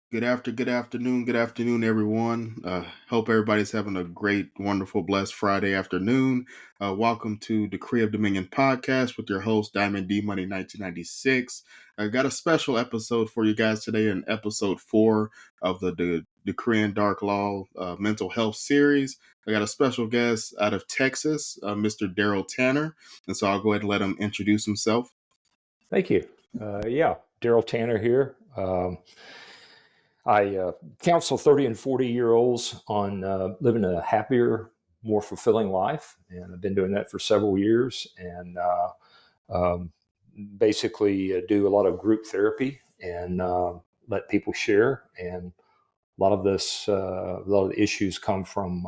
Good afternoon, everyone. Hope everybody's having a great, wonderful, blessed Friday afternoon. Welcome to Decree of Dominion podcast with your host, Diamond D Money 1996. I got a special episode for you guys today in episode 4 of the Decree and Darklaw mental health series. I got a special guest out of Texas, Mr. Daryl Tanner. And so I'll go ahead and let him introduce himself. Thank you. Daryl Tanner here. I counsel 30 and 40-year-olds on living a happier, more fulfilling life. And I've been doing that for several years and um, basically do a lot of group therapy and let people share. And a lot of the issues come from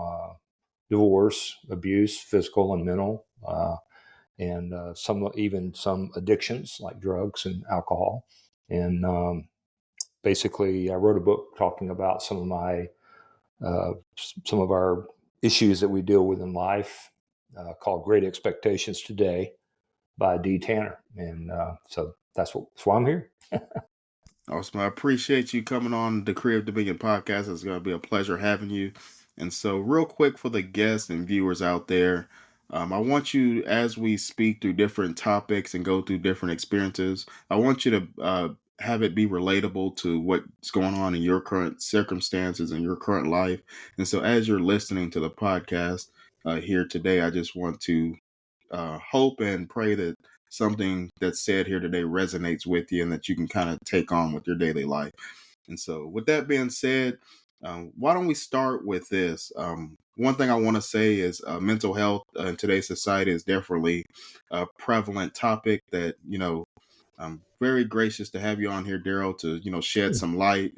divorce, abuse, physical and mental. And some addictions like drugs and alcohol. And basically, I wrote a book talking about some of our issues that we deal with in life, called "Great Expectations Today" by D. Tanner. And so that's why I'm here. Awesome. I appreciate you coming on the Decree of Dominion podcast. It's going to be a pleasure having you. And so, real quick for the guests and viewers out there, I want you, as we speak through different topics and go through different experiences, I want you to have it be relatable to what's going on in your current circumstances and your current life. And so, as you're listening to the podcast here today, I just want to hope and pray that something that's said here today resonates with you and that you can kind of take on with your daily life. And so, with that being said, why don't we start with this? One thing I want to say is mental health in today's society is definitely a prevalent topic that, I'm very gracious to have you on here, Daryl, to, shed some light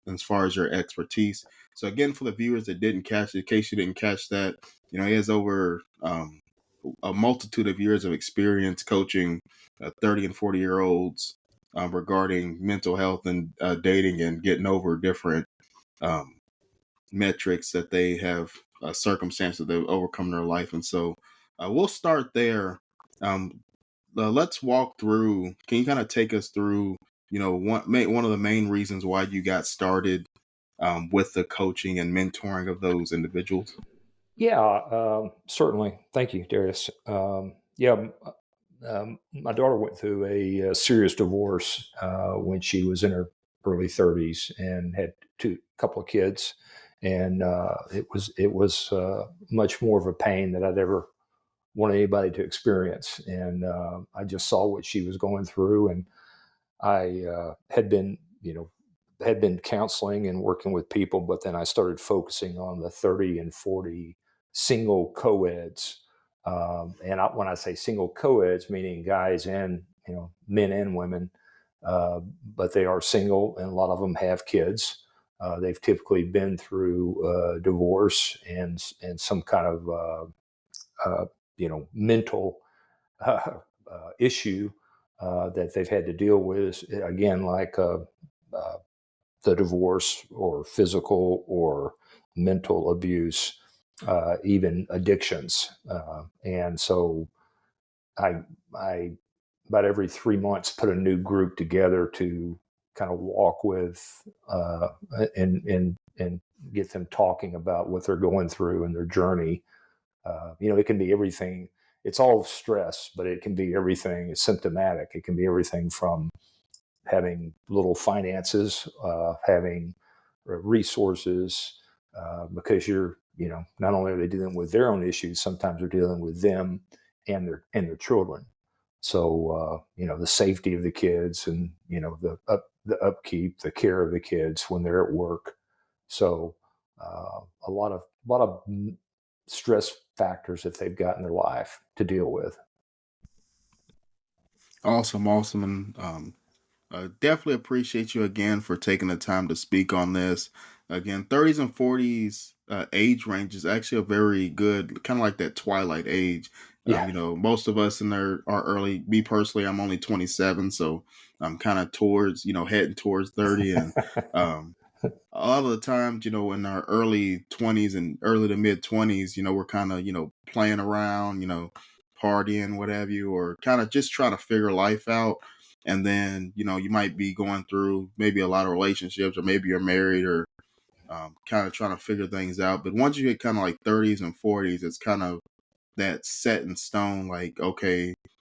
as far as your expertise. So, again, for the viewers that didn't catch it, in case you didn't catch that, he has over a multitude of years of experience coaching 30 and 40-year-olds regarding mental health and dating and getting over different um, metrics that they have, circumstances they've overcome in their life. And so we'll start there. Let's walk through. Can you kind of take us through, one of the main reasons why you got started with the coaching and mentoring of those individuals? Yeah, certainly. Thank you, Darius. My daughter went through a serious divorce when she was in her early 30s and had couple of kids, and it was much more of a pain than I'd ever want anybody to experience. And I just saw what she was going through, and I had been counseling and working with people, but then I started focusing on the 30 and 40 single co-eds. When I say single co-eds, meaning guys and men and women, but they are single, and a lot of them have kids. They've typically been through divorce and some kind of mental issue that they've had to deal with. Again, like the divorce or physical or mental abuse, even addictions. And so I about every 3 months put a new group together to kind of walk with and get them talking about what they're going through and their journey. It can be everything. It's all stress, but it can be everything. It's symptomatic. It can be everything from having little finances, having resources, because not only are they dealing with their own issues, sometimes they're dealing with them and their children. So the safety of the kids, and the upkeep, the care of the kids when they're at work. So a lot of stress factors that they've got in their life to deal with. Awesome, awesome. And definitely appreciate you again for taking the time to speak on this. Again, 30s and 40s age range is actually a very good, kind of like that twilight age. Yeah. Most of us in there are early. Me personally, I'm only 27, so I'm kind of towards, heading towards 30. And um, a lot of the times, in our early 20s and early to mid 20s, we're kind of, playing around, partying, what have you, or kind of just trying to figure life out. and then you might be going through maybe a lot of relationships, or maybe you're married, or kind of trying to figure things out. But once you hit kind of like 30s and 40s, it's kind of that set in stone. Like, okay,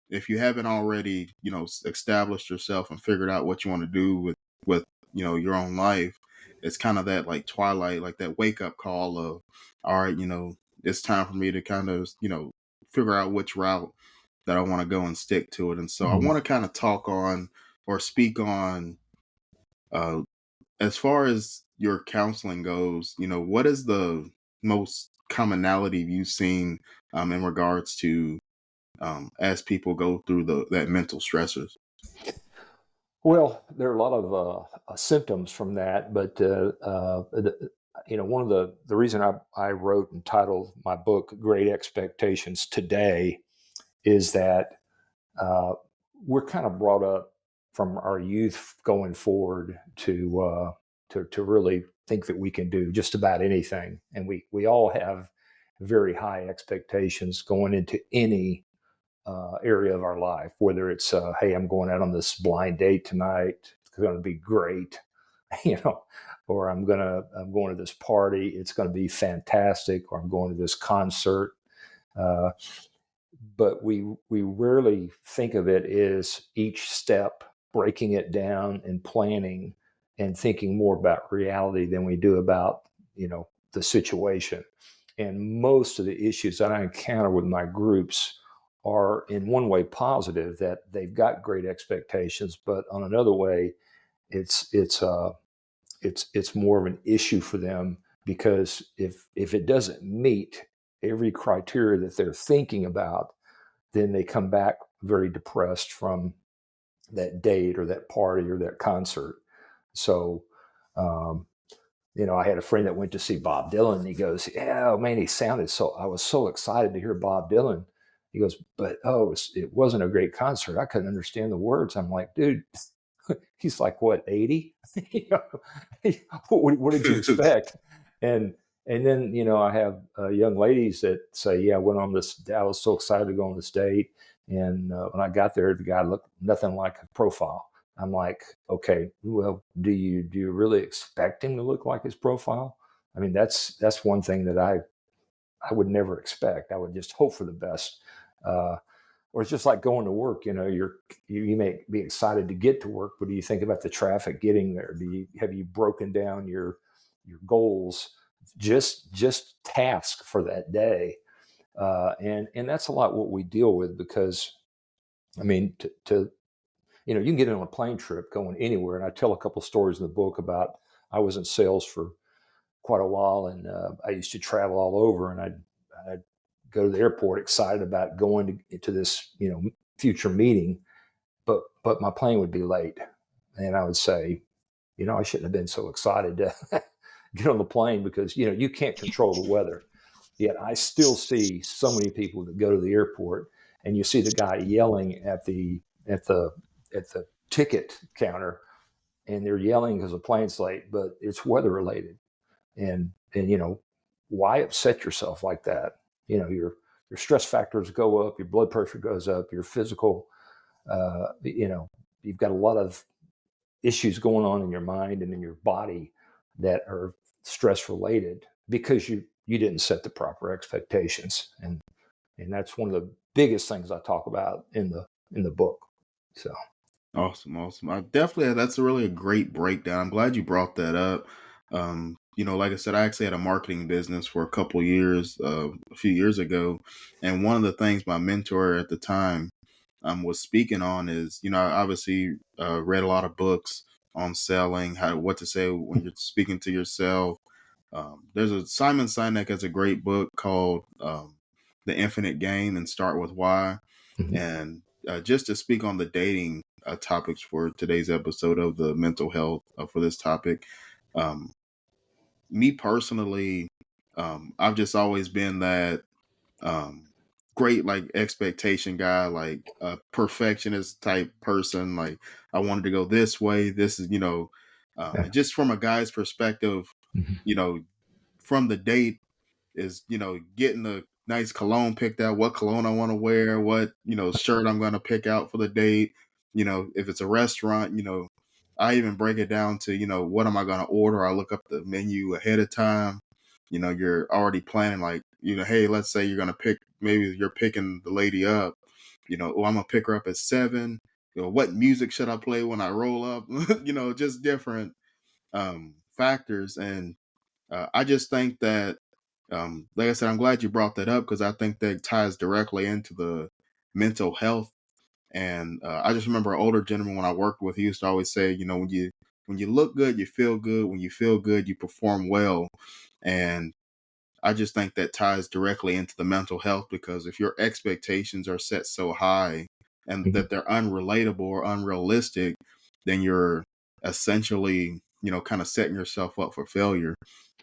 if you haven't already, established yourself and figured out what you want to do with your own life, it's kind of that like twilight, like that wake up call of, all right, it's time for me to kind of figure out which route that I want to go and stick to it. And so I Mhm. want to kind of talk on or speak on, uh, as far as your counseling goes, what is the most commonality you've seen in regards to as people go through that mental stressors? Well, there are a lot of symptoms from that, but one of the reason I wrote and titled my book "Great Expectations" today is that uh, we're kind of brought up from our youth going forward to really think that we can do just about anything, and we all have very high expectations going into any area of our life, whether it's hey, I'm going out on this blind date tonight, it's going to be great, you know, or I'm going to this party, it's going to be fantastic, or I'm going to this concert. Uh, but we rarely think of it as each step, breaking it down and planning and thinking more about reality than we do about the situation. And most of the issues that I encounter with my groups are in one way positive, that they've got great expectations, but on another way it's it's uh it's more of an issue for them, because if it doesn't meet every criteria that they're thinking about, then they come back very depressed from that date or that party or that concert. So, um, I had a friend that went to see Bob Dylan, and he goes, "Yeah, oh, man, he sounded so. I was so excited to hear Bob Dylan." He goes, "But it wasn't a great concert. I couldn't understand the words." I'm like, "Dude, he's like what, 80? What did you expect?" And then I have young ladies that say, "Yeah, I went on this. I was so excited to go on this date, and when I got there, the guy looked nothing like a profile." I'm like, "Okay, well, do you really expect him to look like his profile?" I mean, that's one thing that I would never expect. I would just hope for the best. Uh, or it's just like going to work. You may be excited to get to work, but do you think about the traffic getting there? Have you broken down your goals, just task for that day? And that's a lot what we deal with, because I mean, to you can get on a plane trip going anywhere. And I tell a couple stories in the book about, I was in sales for quite a while, and I used to travel all over, and I'd go to the airport excited about going to this future meeting, but my plane would be late, and I would say, I shouldn't have been so excited to get on the plane, because you can't control the weather. Yet I still see so many people that go to the airport, and you see the guy yelling at the at the ticket counter, and they're yelling because the plane's late, but it's weather related. And why upset yourself like that? Your stress factors go up, your blood pressure goes up, your physical, you've got a lot of issues going on in your mind and in your body that are stress related, because you didn't set the proper expectations. And that's one of the biggest things I talk about in the book. So. Awesome, awesome. I definitely, that's a really a great breakdown. I'm glad you brought that up. Like I said, I actually had a marketing business for a couple years, a few years ago, and one of the things my mentor at the time was speaking on is, I obviously read a lot of books on selling, what to say when you're speaking to yourself. There's a Simon Sinek has a great book called The Infinite Game and Start with Why. Mhm. And just to speak on the dating topics for today's episode of the mental health for this topic, um, me personally, I've just always been that um, great like expectation guy, like a perfectionist type person. Like I wanted to go this way. This is, Yeah. and just from a guy's perspective, Mhm. you know, from the date is, getting the nice cologne picked out, what cologne I want to wear, what, shirt I'm going to pick out for the date, if it's a restaurant, I even break it down to, what am I going to order? I look up the menu ahead of time. You're already planning, like, hey, let's say you're going to maybe you're picking the lady up, oh, I'm going to pick her up at 7. What music should I play when I roll up? Just different factors. And I just think that, like I said, I'm glad you brought that up because I think that ties directly into the mental health. And I just remember an older gentleman when I worked with, he used to always say, when you look good, you feel good. When you feel good, you perform well. And I just think that ties directly into the mental health because if your expectations are set so high and Mhm. that they're unrelatable or unrealistic, then you're essentially, kind of setting yourself up for failure.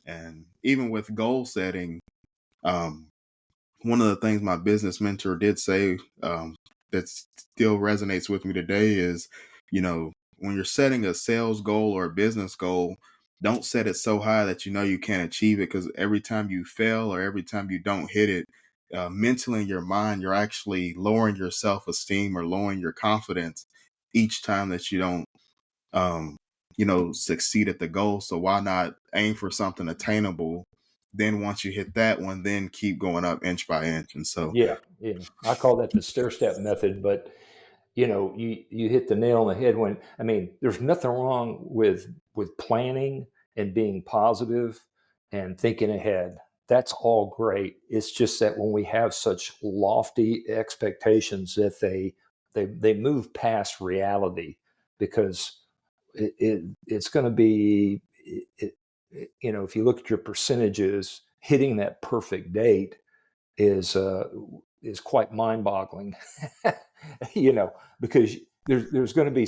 And even with goal setting, um, one of the things my business mentor did say, that still resonates with me today is, when you're setting a sales goal or a business goal, don't set it so high that you can't achieve it because every time you fail or every time you don't hit it, mentally in your mind, you're actually lowering your self esteem or lowering your confidence each time that you don't, um, succeed at the goal. So why not aim for something attainable? Then once you hit that one, then keep going up inch by inch. And so, Yeah, yeah. I call that the stair step method, but you hit the nail on the head when I mean, there's nothing wrong with planning and being positive and thinking ahead. That's all great. It's just that when we have such lofty expectations that they move past reality because it's going to be if you look at your percentages, hitting that perfect date is uh, is quite mind-boggling. you know, because there's going to be,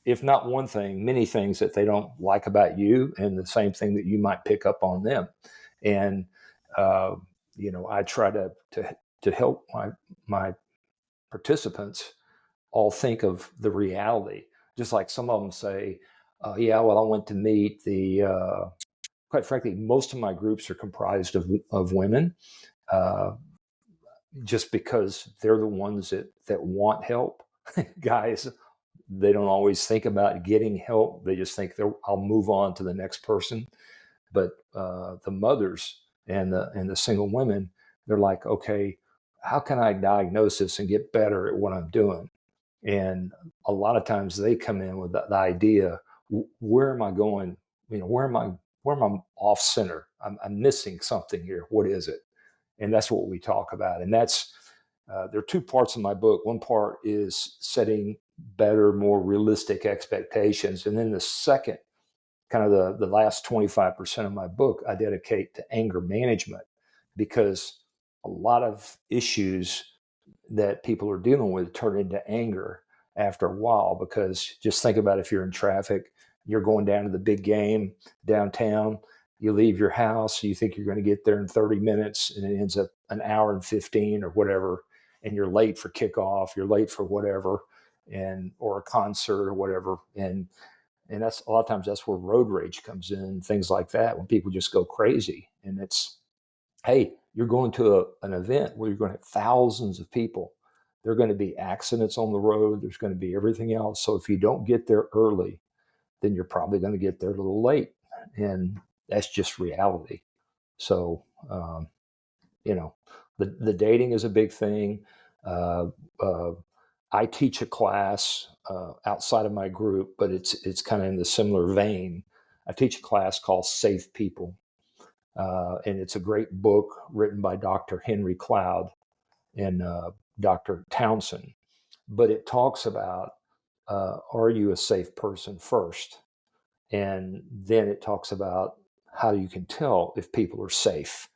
if not one thing, many things that they don't like about you, and the same thing that you might pick up on them. And uh, I try to help my participants all think of the reality. Just like some of them say, "Yeah, well, I went to meet the." Quite frankly, most of my groups are comprised of women. Uh, just because they're the ones that want help. Guys, they don't always think about getting help. They just think I'll move on to the next person. But the mothers and the single women, they're like, okay, how can I diagnose this and get better at what I'm doing? And a lot of times they come in with the idea, where am I going? Where am I off center? I'm missing something here. What is it? And that's what we talk about. And there are two parts of my book. One part is setting better, more realistic expectations, and then the second, kind of the last 25% of my book, I dedicate to anger management because a lot of issues that people are dealing with turn into anger after a while. Because just think about if you're in traffic, you're going down to the big game downtown, you leave your house, you think you're going to get there in 30 minutes, and it ends up an hour and 15 or whatever, and you're late for kickoff, you're late for whatever, and or a concert or whatever, and that's a lot of times that's where road rage comes in, things like that, when people just go crazy. And it's, hey, you're going to an event where you're going to have thousands of people. There are going to be accidents on the road. There's going to be everything else. So if you don't get there early, then you're probably going to get there a little late. And that's just reality. So, you know, the dating is a big thing. Uh, uh, I teach a class outside of my group, but it's kind of in the similar vein. I teach a class called Safe People, and it's a great book written by Dr. Henry Cloud and Dr. Townsend. But it talks about, are you a safe person first? And then it talks about how you can tell if people are safe.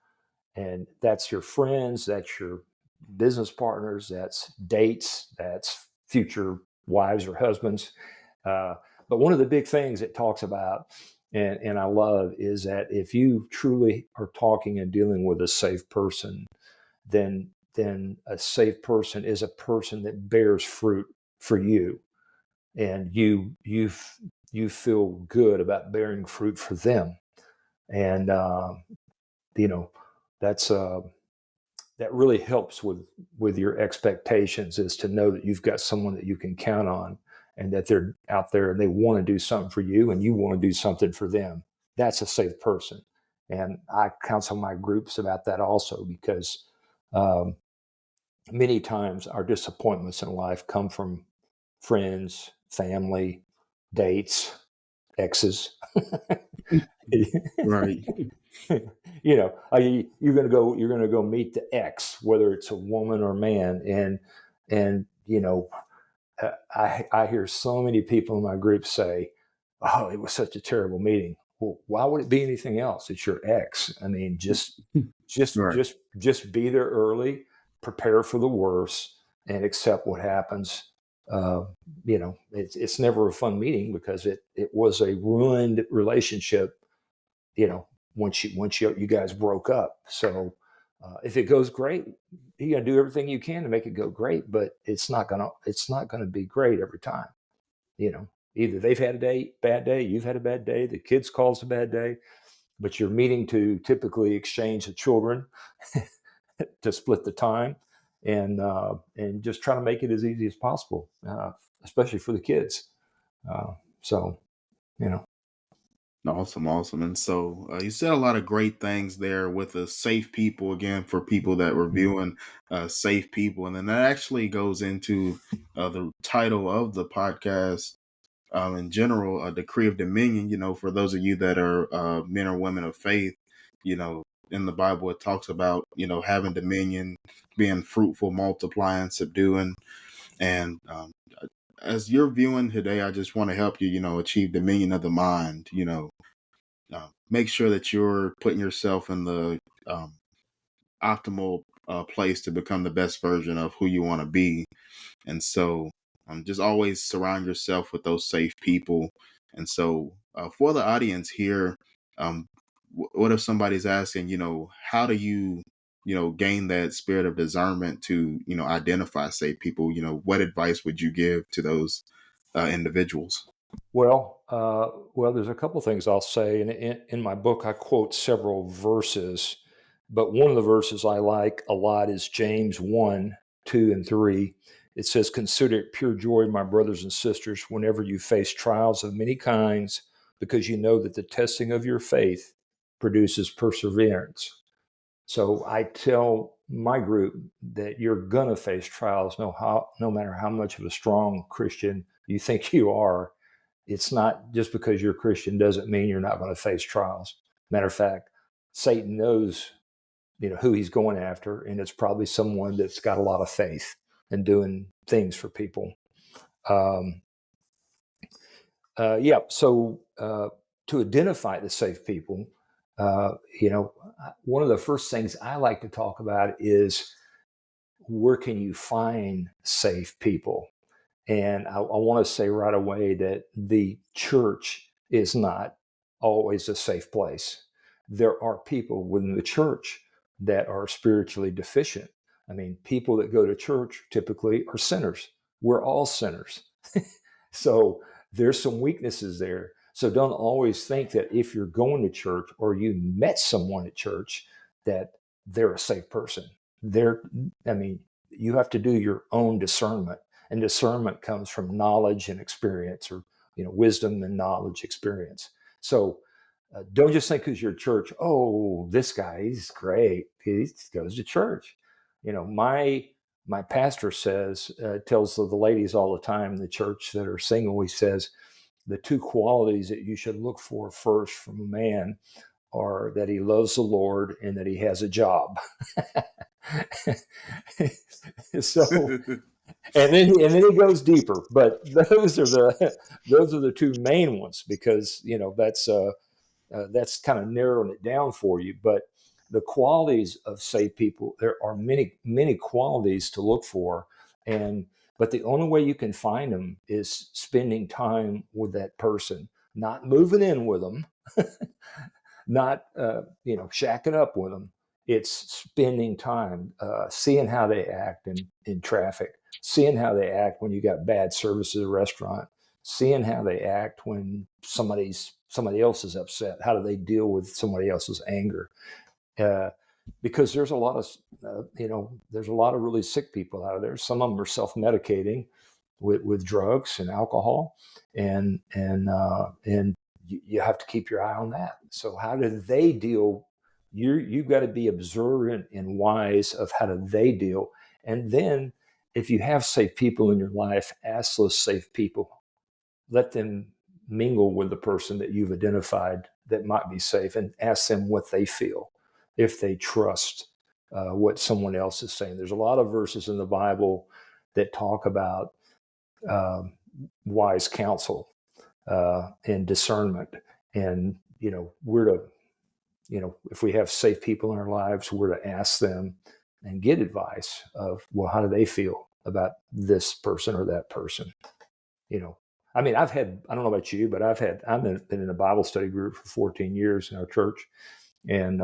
And that's your friends, that's your business partners, that's dates, that's future wives or husbands. Uh, but one of the big things it talks about, and I love, is that if you truly are talking and dealing with a safe person, then a safe person is a person that bears fruit for you, and you feel good about bearing fruit for them. And you know that's that really helps with your expectations, is to know that you've got someone that you can count on, and that they're out there and they want to do something for you and you want to do something for them. That's a safe person. And I counsel my groups about that also, because um, many times our disappointments in life come from friends, family, dates, exes. Right. You're gonna go meet the ex, whether it's a woman or man, and I hear so many people in my group say, "Oh, it was such a terrible meeting." Well, why would it be anything else? It's your ex. I mean, Right. just be there early, prepare for the worst, and accept what happens. Uh, it's never a fun meeting, because it was a ruined relationship. Once you guys broke up. So if it goes great, you got to do everything you can to make it go great. But it's not gonna be great every time. Either they've had a bad day, you've had a bad day, the kids calls a bad day, but you're meeting to typically exchange the children to split the time, and just try to make it as easy as possible, especially for the kids. So you know. Awesome, awesome. And so you said a lot of great things there with the safe people, again, for people that were viewing safe people. And then that actually goes into the title of the podcast in general, a decree of dominion. For those of you that are men or women of faith, you know, in the Bible, it talks about, having dominion, being fruitful, multiplying, subduing. And as you're viewing today, I just want to help you, achieve dominion of the mind. Make sure that you're putting yourself in the um, optimal place to become the best version of who you want to be. And so just always surround yourself with those safe people. And so for the audience here, what if somebody's asking, how do you, gain that spirit of discernment to, identify safe people? What advice would you give to those individuals? Well, there's a couple things I'll say. And in my book, I quote several verses, but one of the verses I like a lot is James 1, 2, and 3. It says, "Consider it pure joy, my brothers and sisters, whenever you face trials of many kinds, because you know that the testing of your faith produces perseverance." So I tell my group that you're going to face trials, no matter how much of a strong Christian you think you are. It's not just because you're a Christian doesn't mean you're not going to face trials. Matter of fact, Satan knows, who he's going after, and it's probably someone that's got a lot of faith and doing things for people. Um, yeah. So to identify the safe people, uh, you know, one of the first things I like to talk about is, where can you find safe people? And I want to say right away that the church is not always a safe place. There are people within the church that are spiritually deficient. I mean, people that go to church typically are sinners. We're all sinners. So there's some weaknesses there. So don't always think that if you're going to church or you met someone at church that they're a safe person. They're, I mean, you have to do your own discernment, and discernment comes from knowledge and experience, or wisdom and knowledge experience. So don't just think because you're at church, oh, this guy, he's great, he goes to church. My pastor says, tells the ladies all the time in the church that are single, he says the two qualities that you should look for first from a man are that he loves the Lord and that he has a job. So, and then he goes deeper, but those are the two main ones, because that's kind of narrowing it down for you. But the qualities of saved people, there are many many qualities to look for, and but the only way you can find them is spending time with that person, not moving in with them, not shacking up with them. It's spending time, seeing how they act in traffic, seeing how they act when you got bad service at a restaurant, seeing how they act when somebody else is upset. How do they deal with somebody else's anger? Uh, because there's a lot of there's a lot of really sick people out there. Some of them are self-medicating with drugs and alcohol, and you have to keep your eye on that. So how do they deal? You've got to be observant and wise of how do they deal. And then if you have safe people in your life, ask those safe people, let them mingle with the person that you've identified that might be safe, and ask them what they feel, if they trust what someone else is saying. There's a lot of verses in the Bible that talk about uh, wise counsel and discernment. And, we're to, if we have safe people in our lives, we're to ask them and get advice of, well, how do they feel about this person or that person? I mean, I don't know about you, but I've been in a Bible study group for 14 years in our church. And,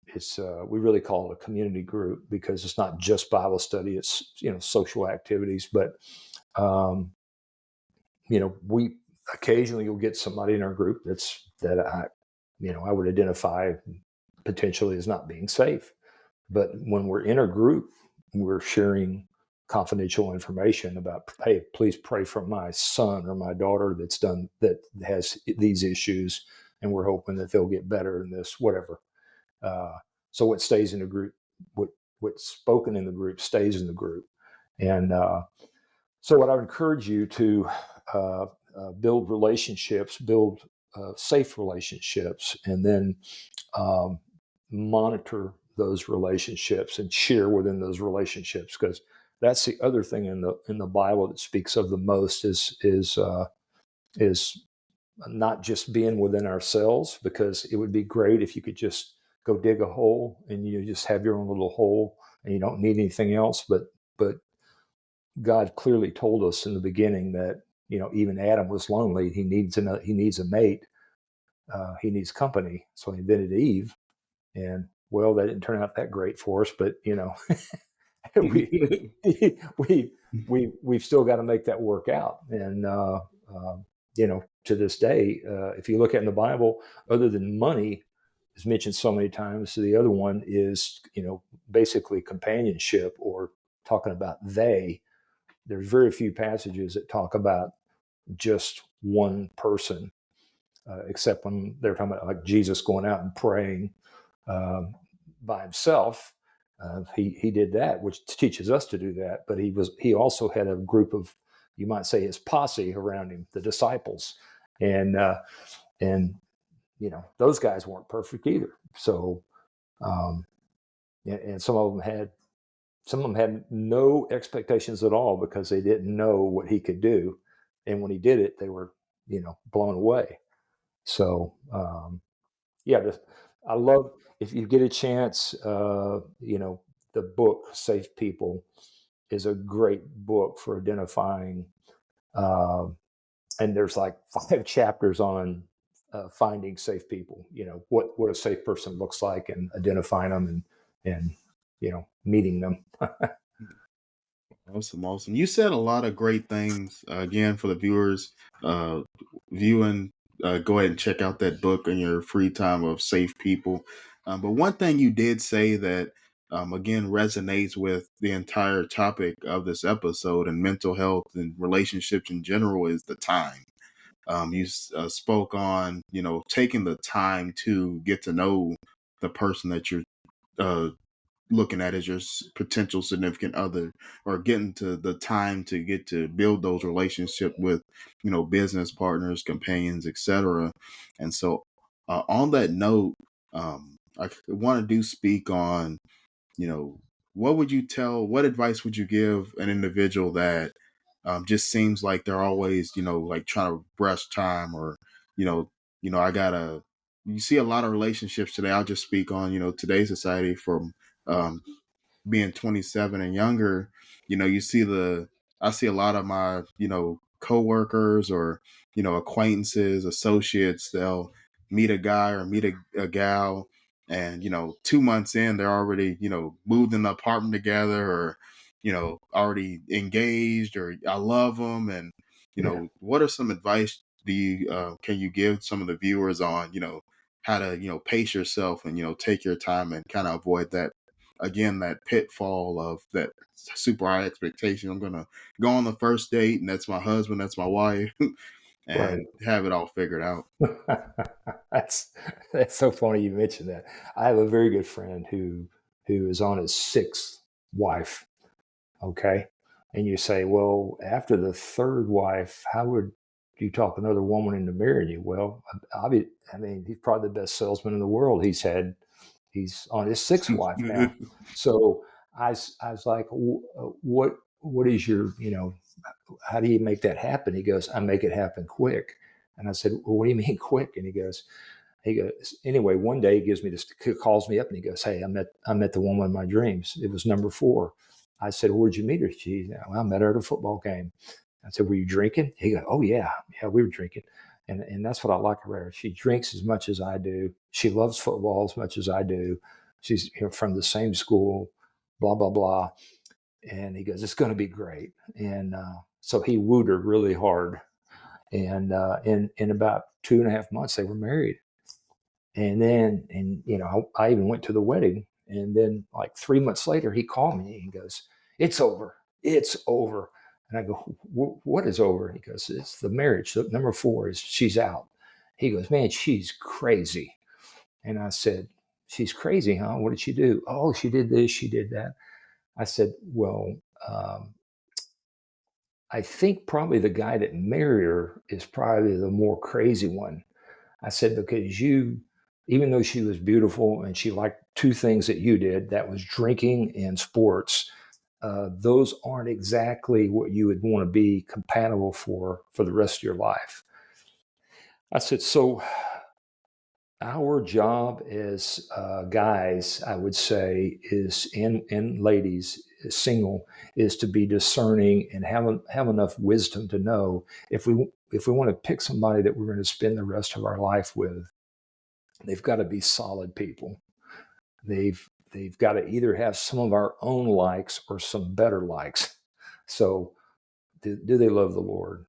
it's, we really call it a community group because it's not just Bible study, it's, social activities. But, we occasionally you'll get somebody in our group that I would identify potentially as not being safe. But when we're in a group, we're sharing confidential information about, hey, please pray for my son or my daughter that has these issues, and we're hoping that they'll get better in this, whatever. So what stays in the group, what's spoken in the group stays in the group. And so what I would encourage you to build relationships, build safe relationships, and then um, monitor those relationships and share within those relationships, because that's the other thing in the Bible that speaks of the most is not just being within ourselves, because it would be great if you could just go dig a hole and you just have your own little hole and you don't need anything else. But God clearly told us in the beginning that even Adam was lonely. He needs a mate. He needs company. So he invented Eve, and well, that didn't turn out that great for us. But we we've still got to make that work out. And to this day, if you look at in the Bible, other than money is mentioned so many times, the other one is basically companionship, or talking about they. There's very few passages that talk about just one person, except when they're talking about like Jesus going out and praying by himself. He did that, which teaches us to do that. But he also had a group of, you might say, his posse around him, the disciples, and those guys weren't perfect either. So, and some of them had no expectations at all, because they didn't know what he could do, and when he did it, they were blown away. So I love, if you get a chance, the book Safe People is a great book for identifying, uh, and there's like 5 chapters on finding safe people. What a safe person looks like, and identifying them, and meeting them. Awesome, awesome. You said a lot of great things. Again, for the viewers viewing, go ahead and check out that book in your free time of Safe People. But one thing you did say that, again, resonates with the entire topic of this episode and mental health and relationships in general is the time. You spoke on, taking the time to get to know the person that you're uh, looking at as your potential significant other, or getting to the time to get to build those relationships with business partners, companions, etc. And so on that note, I want to do speak on, what advice would you give an individual that just seems like they're always like trying to brush time, or you know I gotta, you see a lot of relationships today. I'll just speak on today's society, from um, being 27 and younger. You see I see a lot of my, coworkers, or, acquaintances, associates. They'll meet a guy or meet a gal, and, 2 months in, they're already, moved in the apartment together, or, already engaged, or I love them. And, Yeah. what are some advice can you give some of the viewers on, how to, pace yourself and, take your time and kind of avoid that, again, that pitfall of that super high expectation. I'm going to go on the first date and that's my husband, that's my wife, Right. and have it all figured out. that's that's so funny you mentioned that. I have a very good friend who is on his sixth wife. Okay. And you say, well, after the third wife, how would you talk another woman into marrying you? Well, I mean, he's probably the best salesman in the world. He's on his sixth wife now. So I was like, what is your, how do you make that happen? He goes, I make it happen quick. And I said, well, what do you mean quick? And he goes, anyway, one day he gives me this, calls me up and he goes, hey, I met the woman of my dreams. It was number 4. I said, where'd you meet her? Well, I met her at a football game. I said, were you drinking? He goes, oh yeah, we were drinking. And that's what I like about her. She drinks as much as I do. She loves football as much as I do. She's from the same school, blah, blah, blah. And he goes, it's going to be great. And so he wooed her really hard. And in about 2.5 months, they were married. And then, I even went to the wedding. And then, like 3 months later, he called me and he goes, it's over. It's over. And I go, what is over? He goes, it's the marriage. So number 4 is she's out. He goes, man, she's crazy. And I said, she's crazy, huh? What did she do? Oh, she did this, she did that. I said, well, um, I think probably the guy that married her is probably the more crazy one. I said, because even though she was beautiful and she liked 2 things that you did, that was drinking and sports, those aren't exactly what you would want to be compatible for the rest of your life. I said, so our job as guys, I would say, is and ladies, single, is to be discerning and have enough wisdom to know if we want to pick somebody that we're going to spend the rest of our life with, they've got to be solid people. They've got to either have some of our own likes or some better likes. So, do they love the Lord?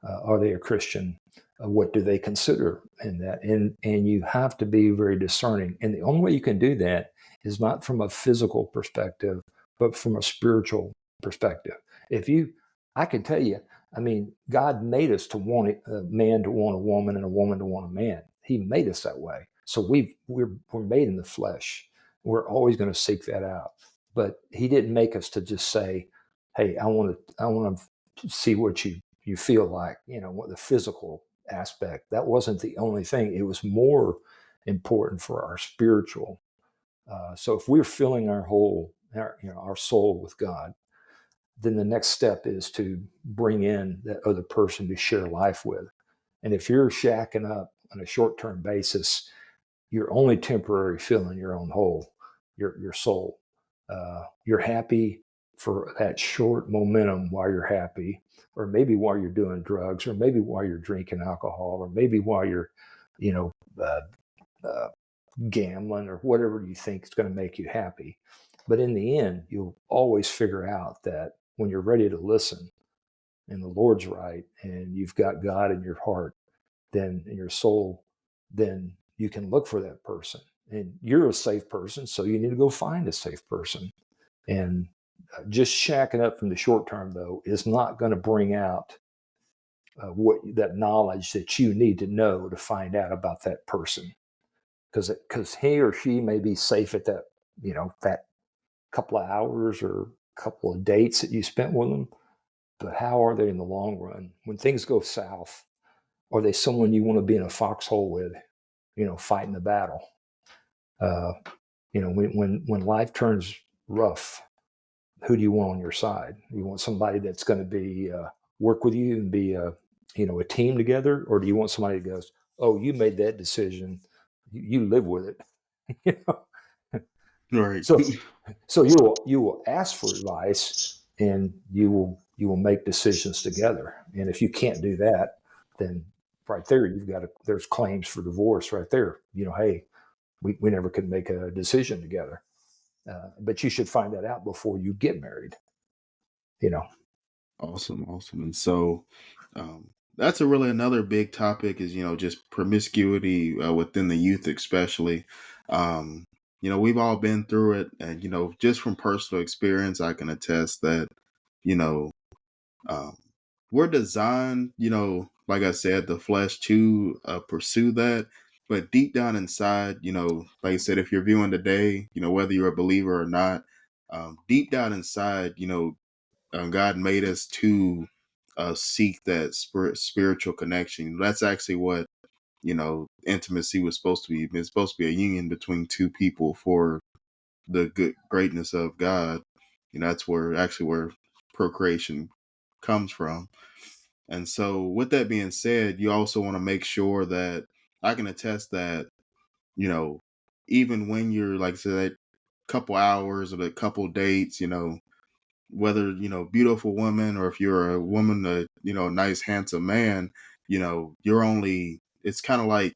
Are they a Christian? What do they consider in that? And you have to be very discerning. And the only way you can do that is not from a physical perspective, but from a spiritual perspective. I can tell you, I mean, God made us to want a man to want a woman and a woman to want a man. He made us that way. So we're made in the flesh. We're always going to seek that out. But He didn't make us to just say, "Hey, I want to see what you feel like," what the physical aspect. That wasn't the only thing. It was more important for our spiritual. So if we're filling our soul with God, then the next step is to bring in that other person to share life with. And if you're shacking up on a short-term basis, you're only temporarily filling your own hole, your soul. You're happy for that short momentum while you're happy, or maybe while you're doing drugs, or maybe while you're drinking alcohol, or maybe while you're, you know, uh, uh, gambling, or whatever you think is going to make you happy. But in the end, you'll always figure out that when you're ready to listen and the Lord's right, and you've got God in your heart, then in your soul, then you can look for that person. And you're a safe person, so you need to go find a safe person. And just shacking up from the short term, though, is not going to bring out what that knowledge that you need to know to find out about that person, because he or she may be safe at that couple of hours or couple of dates that you spent with them, but how are they in the long run when things go south? Are they someone you want to be in a foxhole with, fighting the battle? Uh, when life turns rough, who do you want on your side? You want somebody that's going to be work with you and be a team together, or do you want somebody that goes, "Oh, you made that decision, you live with it." you know? Right. So, you will ask for advice, and you will make decisions together. And if you can't do that, then right there there's claims for divorce right there. Hey, we never could make a decision together. But you should find that out before you get married. you know Awesome, awesome. And so, that's a really another big topic is, just promiscuity within the youth, especially. Um, we've all been through it, and just from personal experience, I can attest that, you know, um, we're designed, like I said, the flesh to pursue that. But deep down inside, like I said, if you're viewing today, whether you're a believer or not, deep down inside, God made us to seek that spiritual connection. That's actually what intimacy was supposed to be. It's supposed to be a union between two people for the good greatness of God. That's where procreation comes from. And so, with that being said, you also want to make sure that I can attest that you know even when you're like I said, that couple hours or a couple dates, whether beautiful woman or if you're a woman, nice handsome man, you're only it's kind of like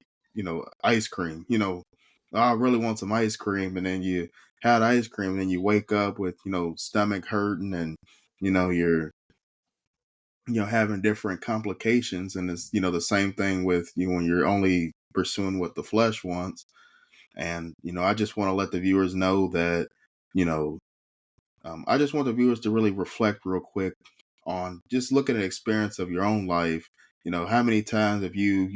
ice cream. "Oh, I really want some ice cream," and then you had ice cream and then you wake up with stomach hurting, and you're having different complications. And it's the same thing with you when you're only pursuing what the flesh wants. And I just want to let the viewers know that you know I just want the viewers to really reflect real quick on just looking at the experience of your own life. How many times have you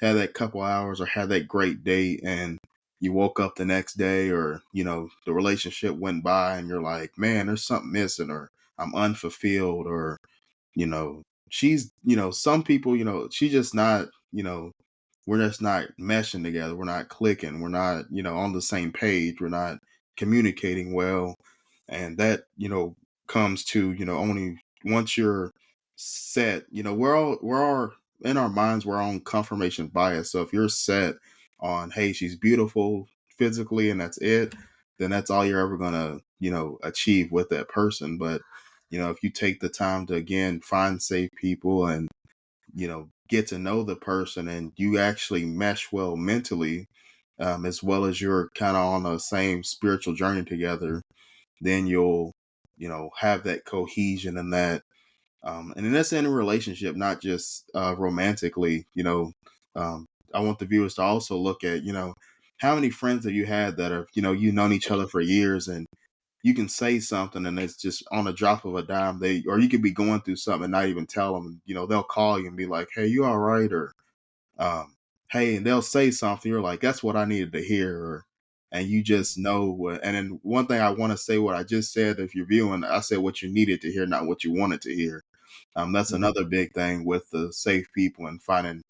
had that couple hours or had that great date, and you woke up the next day, or, the relationship went by and you're like, man, there's something missing, or I'm unfulfilled, or, she's, some people, she's just not, we're just not meshing together. We're not clicking. We're not, on the same page. We're not communicating well. And that, comes to, only once you're set, we're all in our minds, we're on confirmation bias. So if you're set on, hey, she's beautiful physically and that's it, then that's all you're ever gonna, achieve with that person. But, if you take the time to again find safe people and get to know the person, and you actually mesh well mentally, as well as you're kind of on the same spiritual journey together, then you'll have that cohesion and that and then that's in a relationship, not just romantically. um, I want the viewers to also look at how many friends have you had that are you've known each other for years, and you can say something and it's just on a drop of a dime. Or you could be going through something and not even tell them. They'll call you and be like, "Hey, you all right?" Or "Hey," and they'll say something. You're like, "That's what I needed to hear." And you just know what. And then one thing I want to say, what I just said, if you're viewing, I said what you needed to hear, not what you wanted to hear. That's Mhm. another big thing with the safe people and finding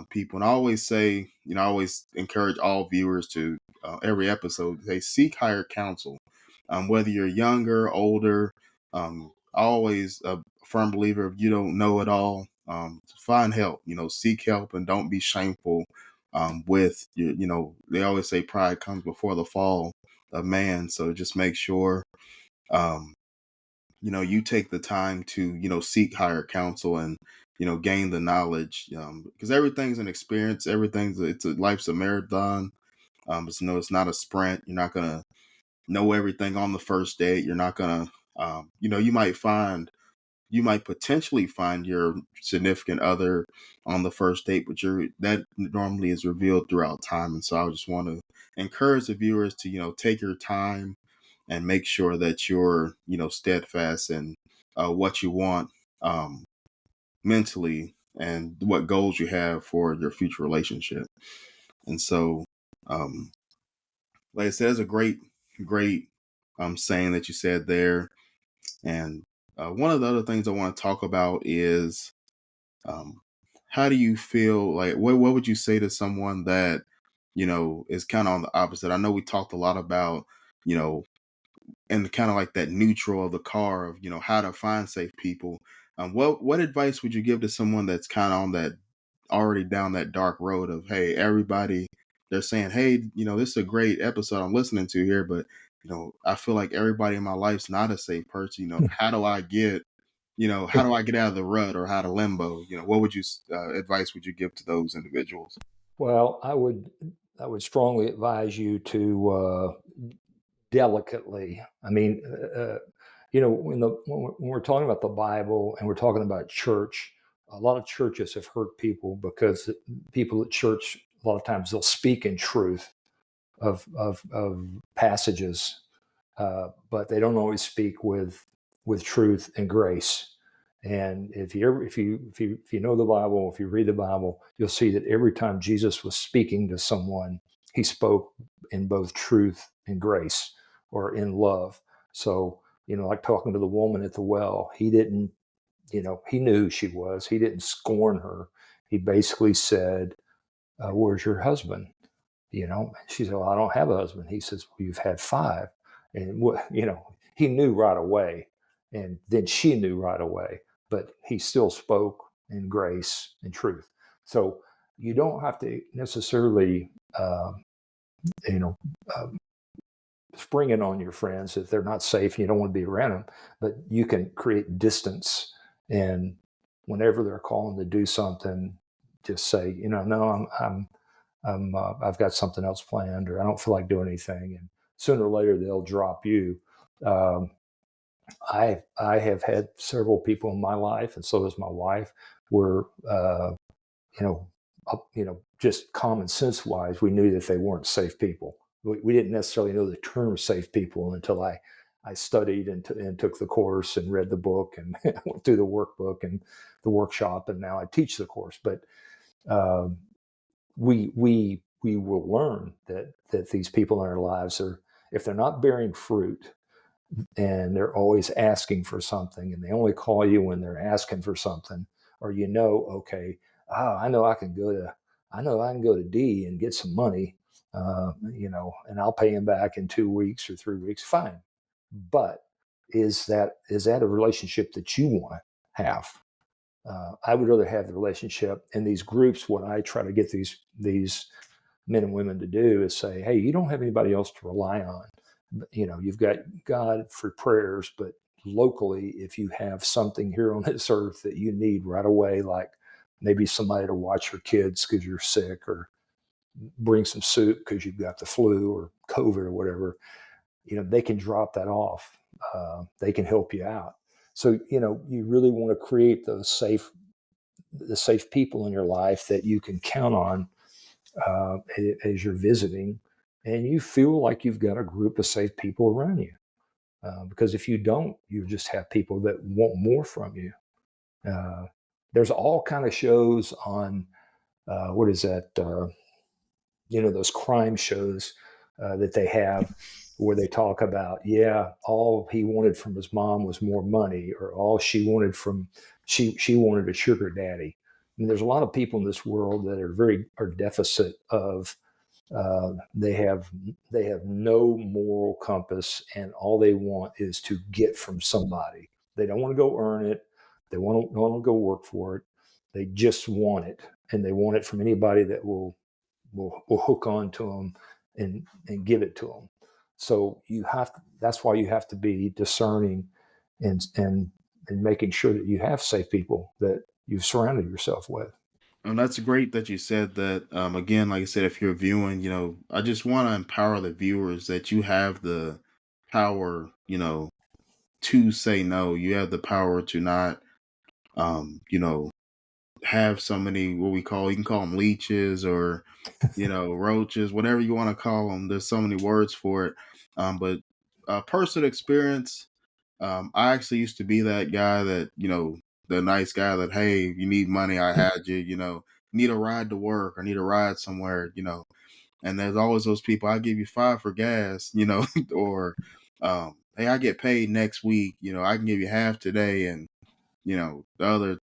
people. And I always say, I always encourage all viewers to every episode, they seek higher counsel. Whether you're younger, older, always a firm believer, if you don't know it all, find help. Seek help and don't be shameful. With they always say pride comes before the fall of man. So just make sure. Um, you take the time to seek higher counsel and gain the knowledge, because everything's an experience. It's a life's a marathon. It's not a sprint. You're not gonna know everything on the first date. You're not gonna you might potentially find your significant other on the first date, but that normally is revealed throughout time. And so I just want to encourage the viewers to take your time and make sure that you're steadfast in what you want, um, mentally, and what goals you have for your future relationship. And so, um, like I said, there's a great saying that you said there. And one of the other things I want to talk about is, um, how do you feel like what would you say to someone that is kind of on the opposite? I know we talked a lot about you know and kind of like that neutral of the car of how to find safe people. What advice would you give to someone that's kind of on that already down that dark road of, hey, everybody, they're saying, hey, this is a great episode I'm listening to here, but I feel like everybody in my life's not a safe person. How do I get out of the rut or how to limbo? What would you advice would you give to those individuals? Well, I would strongly advise you to delicately. I mean, when we're talking about the Bible and we're talking about church, A lot of churches have hurt people because people at church, a lot of times they'll speak in truth of passages, but they don't always speak with truth and grace. And if you know the Bible, if you read the Bible, you'll see that every time Jesus was speaking to someone, he spoke in both truth and grace, or in love. So, like talking to the woman at the well, he didn't, he knew who she was. He didn't scorn her. He basically said, "Where's your husband?" She said, "Well, I don't have a husband." He says, "Well, you've had five." And he knew right away, and then she knew right away, but he still spoke in grace and truth. So you don't have to necessarily you know um, spring it on your friends if they're not safe and you don't want to be around them, but you can create distance. And whenever they're calling to do something, just say, "No, I've got something else planned, or I don't feel like doing anything." And sooner or later they'll drop you. Um, I have had several people in my life, and so has my wife, where you know just common sense wise, we knew that they weren't safe people. We didn't necessarily know the term safe people until I studied and took the course and read the book and went through the workbook and the workshop, and now I teach the course. But um, we will learn that these people in our lives are, if they're not bearing fruit and they're always asking for something, and they only call you when they're asking for something, or okay, I know I can go to D and get some money, and I'll pay him back in 2 weeks or 3 weeks, fine. But is that a relationship that you want to have? I would rather have the relationship in these groups. What I try to get these men and women to do is say, "Hey, you don't have anybody else to rely on. You've got God for prayers, but locally, if you have something here on this earth that you need right away, like maybe somebody to watch your kids because you're sick, or bring some soup because you've got the flu or COVID or whatever, they can drop that off. They can help you out." So, you really want to create the safe people in your life that you can count on as you're visiting, and you feel like you've got a group of safe people around you. Because if you don't, you just have people that want more from you. Uh, there's all kind of shows on what is that? Those crime shows that they have, where they talk about, yeah, all he wanted from his mom was more money, or all she wanted from she wanted a sugar daddy. And there's a lot of people in this world that are deficit of, they have no moral compass, and all they want is to get from somebody. They don't want to go earn it. They want to go work for it. They just want it, and they want it from anybody that will hook on to them and give it to them. So that's why you have to be discerning, and making sure that you have safe people that you've surrounded yourself with. And that's great that you said that. Again, like I said, if you're viewing, I just want to empower the viewers that you have the power, to say no. You have the power to not, you know, have so many, what we call, you can call them leeches, or roaches, whatever you want to call them. There's so many words for it. But personal experience, I actually used to be that guy that, the nice guy that, hey, you need money, I had you, need a ride to work or need a ride somewhere, and there's always those people, I give you five for gas, or hey, I get paid next week, I can give you half today, and the other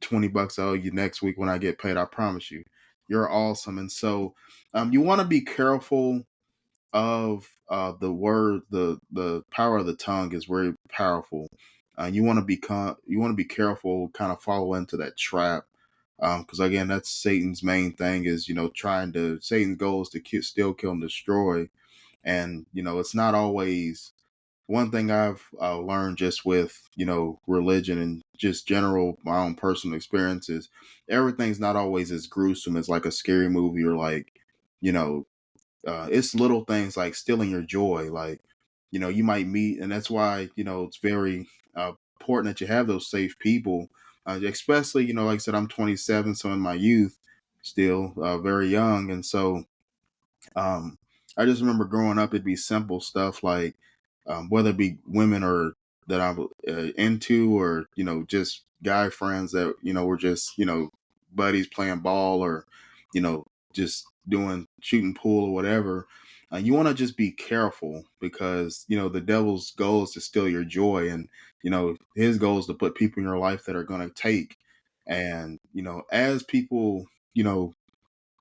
$20 I owe you next week when I get paid. I promise you, you're awesome. And so, you want to be careful of the word. The power of the tongue is very powerful. You want to be careful, kind of follow into that trap. Because again, that's Satan's main thing is, trying to, Satan's goal is to steal, kill, and destroy. And, it's not always, one thing I've learned just with religion and just general my own personal experiences, everything's not always as gruesome as like a scary movie, or like you know it's little things like stealing your joy, like you might meet, and that's why it's very important that you have those safe people, especially, like I said, I'm 27, so in my youth, still very young, and so um, I just remember growing up, it'd be simple stuff like whether it be women or that I'm into, or just guy friends that were just buddies playing ball, or you know just doing shooting pool or whatever. You want to just be careful because the devil's goal is to steal your joy, and his goal is to put people in your life that are going to take. And as people you know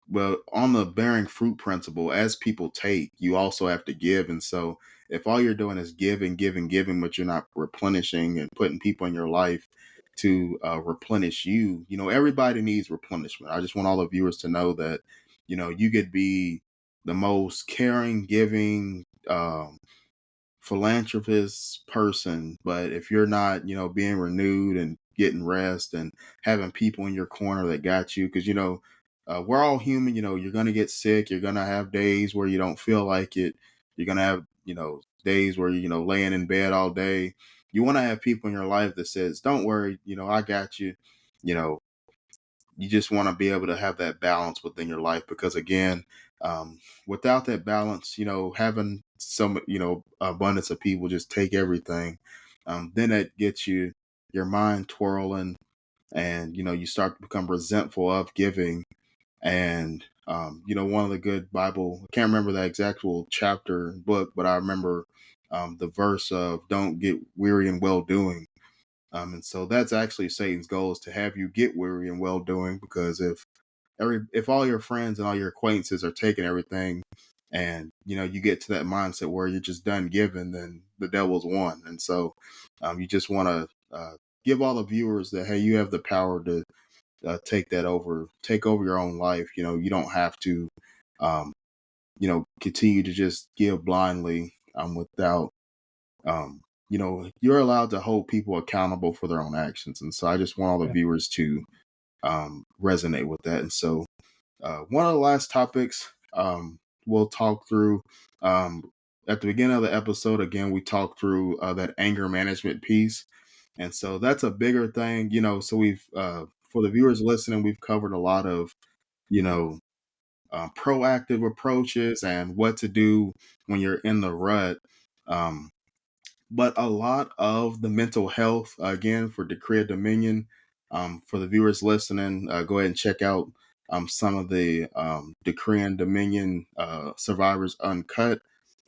well, on the bearing fruit principle, as people take, you also have to give. And so, if all you're doing is giving, giving, giving, but you're not replenishing and putting people in your life to replenish you, everybody needs replenishment. I just want all the viewers to know that, you could be the most caring, giving, philanthropist person, but if you're not being renewed and getting rest and having people in your corner that got you, because we're all human. You're gonna get sick, you're gonna have days where you don't feel like it, you're gonna have days where laying in bed all day. You want to have people in your life that says, don't worry, I got you. you know you just want to be able to have that balance within your life, because again, without that balance, having some abundance of people just take everything, then it gets your mind twirling, and you start to become resentful of giving. And one of the good Bible, I can't remember the exact chapter and book, but I remember the verse of don't get weary in well doing. And so that's actually Satan's goal, is to have you get weary in well doing, because if all your friends and all your acquaintances are taking everything, and you get to that mindset where you're just done giving, then the devil's won. And so you just want to give all the viewers that, hey, you have the power to take over your own life. You don't have to continue to just give blindly, without you're allowed to hold people accountable for their own actions. And so I just want all the Yeah. viewers to resonate with that. And so one of the last topics we'll talk through, at the beginning of the episode, again, we talked through that anger management piece. And so that's a bigger thing. So we've, for the viewers listening, we've covered a lot of, you know, proactive approaches and what to do when you're in the rut. Um, but a lot of the mental health, again, for Decree of Dominion, for the viewers listening, go ahead and check out some of the Decree and Dominion Survivors Uncut.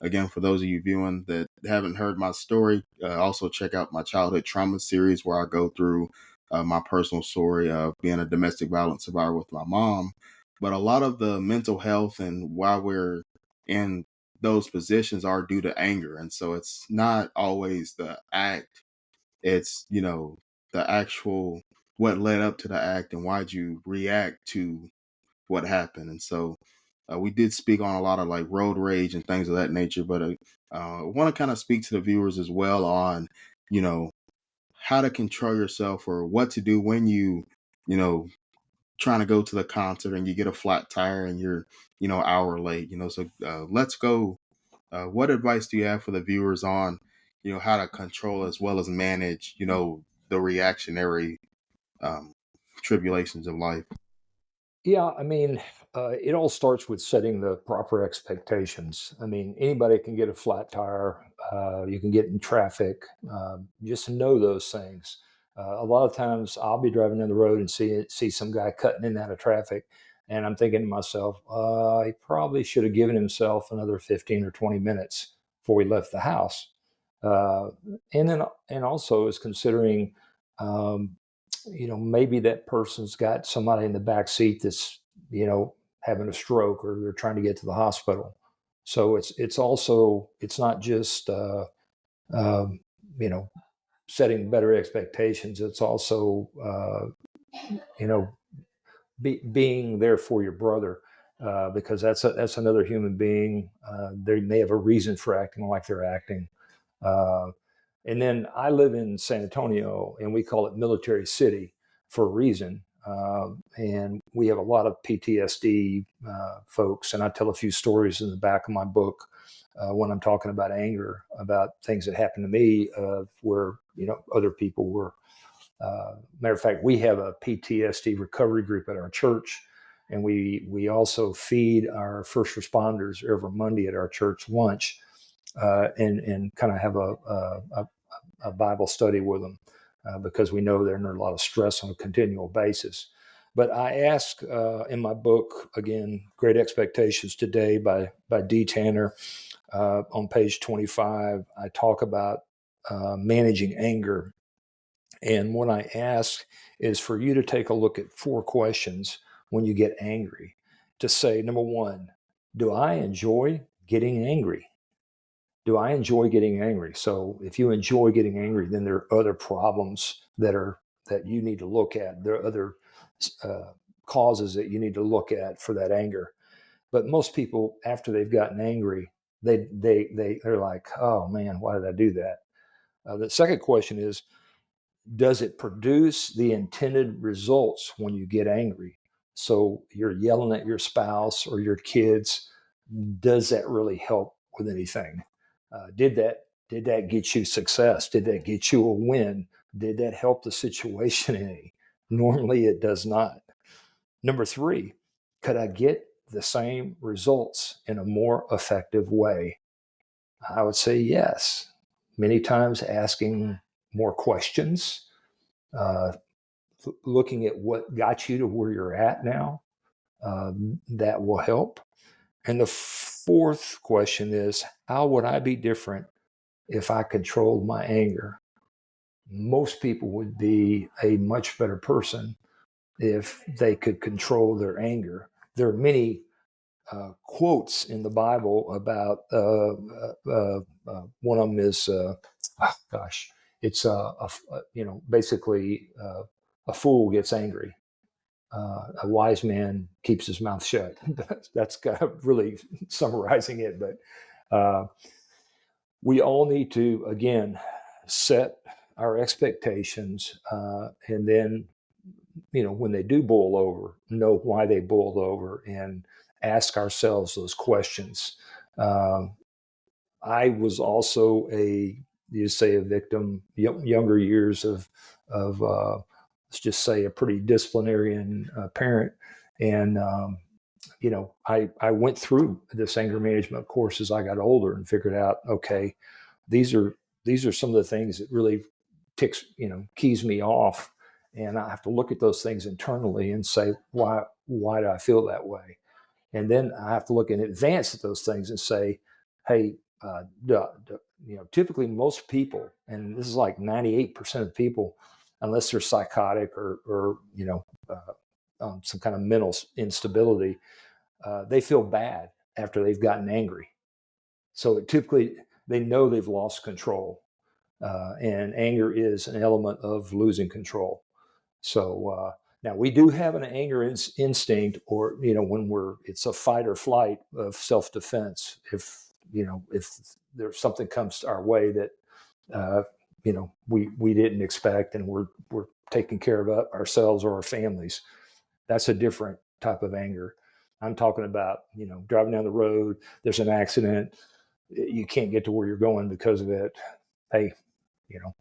Again, for those of you viewing that haven't heard my story, also check out my childhood trauma series, where I go through my personal story of being a domestic violence survivor with my mom. But a lot of the mental health and why we're in those positions are due to anger. And so it's not always the act, it's the actual, what led up to the act and why'd you react to what happened. And so we did speak on a lot of like road rage and things of that nature, but I want to kind of speak to the viewers as well on you know how to control yourself, or what to do when you know trying to go to the concert and you get a flat tire and you're hour late. So let's go. What advice do you have for the viewers on, how to control as well as manage, the reactionary um, tribulations of life? Yeah, I mean, it all starts with setting the proper expectations. I mean, anybody can get a flat tire. You can get in traffic. Just know those things. A lot of times, I'll be driving down the road and see some guy cutting in and out of traffic, and I'm thinking to myself, he probably should have given himself another 15 or 20 minutes before he left the house. Uh, and also is considering. Um, maybe that person's got somebody in the back seat that's, having a stroke, or they're trying to get to the hospital. So it's also, it's not just, um, you know, setting better expectations. It's also, you know, being there for your brother, because that's another human being. They may have a reason for acting like they're acting. Uh, and then I live in San Antonio, and we call it Military City for a reason. And we have a lot of PTSD folks, and I tell a few stories in the back of my book when I'm talking about anger, about things that happened to me, where other people were Matter of fact, we have a PTSD recovery group at our church, and we also feed our first responders every Monday at our church lunch, and kind of have a Bible study with them because we know they're under a lot of stress on a continual basis. But I ask in my book, again, Great Expectations Today by D. Tanner, on page 25, I talk about managing anger. And what I ask is for you to take a look at 4 questions when you get angry to say, number one, do I enjoy getting angry? Do I enjoy getting angry? So if you enjoy getting angry, then there are other problems that you need to look at. There are other uh, causes that you need to look at for that anger. But most people, after they've gotten angry, they're like, oh man, why did I do that? The second question is, does it produce the intended results when you get angry? So you're yelling at your spouse or your kids. Does that really help with anything? Did that get you success? Did that get you a win? Did that help the situation any? Normally, it does not. Number 3, could I get the same results in a more effective way? I would say yes. Many times, asking more questions, uh, looking at what got you to where you're at now, that will help. And the fourth question is, how would I be different if I controlled my anger? Most people would be a much better person if they could control their anger. There are many quotes in the Bible about one of them is, gosh, it's basically a fool gets angry. A wise man keeps his mouth shut. That's kind of really summarizing it. But we all need to, again, set our expectations, and then, when they do boil over, know why they boiled over and ask ourselves those questions. Um, I was also a victim, younger years of let's just say a pretty disciplinarian parent. And, I went through this anger management course as I got older and figured out, okay, these are, these are some of the things that really keys me off. And I have to look at those things internally and say, why do I feel that way? And then I have to look in advance at those things and say, hey, typically most people, and this is like 98% of people, unless they're psychotic or some kind of mental instability, they feel bad after they've gotten angry. So typically they know they've lost control, and anger is an element of losing control. So now we do have an anger instinct, or when it's a fight or flight of self-defense. If there's something comes our way that we didn't expect, and we're taking care of ourselves or our families, that's a different type of anger. I'm talking about driving down the road. There's an accident. You can't get to where you're going because of it. Hey, you know,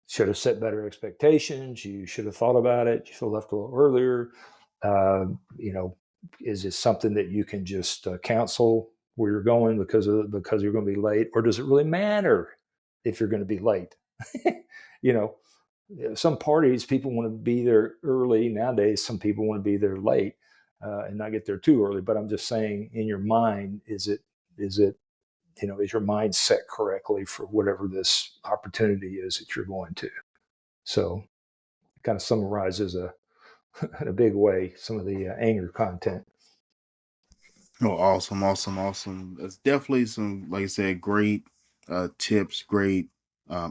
should have set better expectations. You should have thought about it. You should have left a little earlier. Uh, you know, is it something that you can just cancel where you're going because you're going to be late, or does it really matter if you're going to be late? you know, some parties people want to be there early. Nowadays, some people want to be there late and not get there too early. But I'm just saying, in your mind, is it is your mind set correctly for whatever this opportunity is that you're going to? So it kind of summarizes in a big way some of the anger content. Oh, awesome, awesome, awesome. It's definitely some, like I said, great tips, great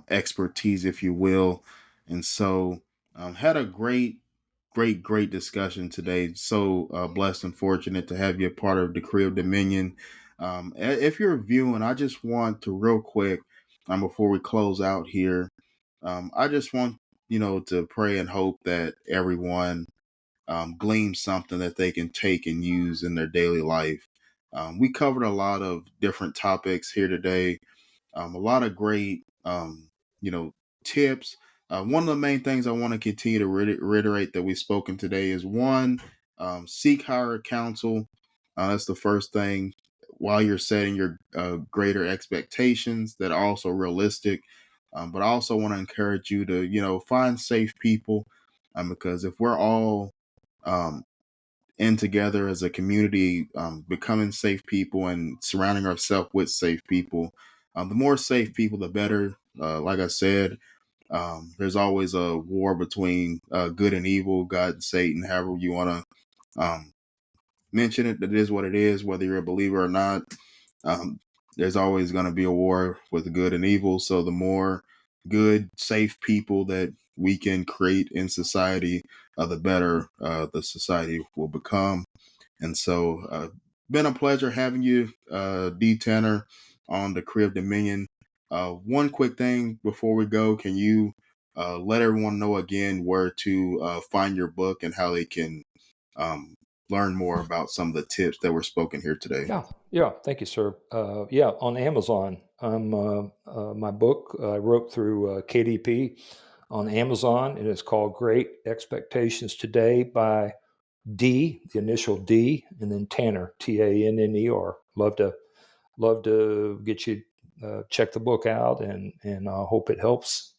expertise, if you will. And so, had a great discussion today. So blessed and fortunate to have you a part of Decree of Dominion. If you're viewing, I just want to real quick, before we close out here, I just want to pray and hope that everyone glean something that they can take and use in their daily life. We covered a lot of different topics here today, a lot of great, you know, tips, One of the main things I want to continue to reiterate that we've spoken today is one, seek higher counsel. That's the first thing. While you're setting your greater expectations that are also realistic, but I also want to encourage you to, find safe people, because if we're all um, in together as a community, becoming safe people and surrounding ourselves with safe people, the more safe people, the better. Like I said, there's always a war between good and evil, God and Satan, however you want to mention it. It is what it is, whether you're a believer or not. Um, there's always going to be a war with good and evil. So the more good, safe people that we can create in society, the better the society will become. And so, been a pleasure having you, D Tanner, on the Crib Dominion. One quick thing before we go, can you let everyone know again where to find your book and how they can um, learn more about some of the tips that were spoken here today? Yeah. Thank you, sir. Yeah, on Amazon. My book I wrote through KDP on Amazon, and it's called Great Expectations Today by D, the initial D, and then Tanner, Tanner. Love to get you check the book out, and I hope it helps.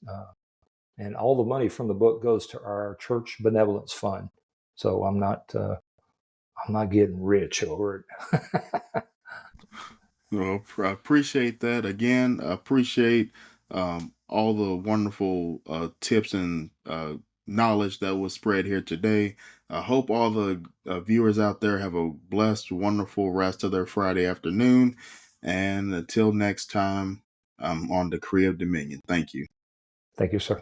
And all the money from the book goes to our church benevolence fund. So I'm not getting rich over it. Well, I appreciate that. Again, I appreciate all the wonderful tips and knowledge that was spread here today. I hope all the viewers out there have a blessed, wonderful rest of their Friday afternoon. And until next time, I'm on the Crib Dominion. Thank you. Thank you, sir.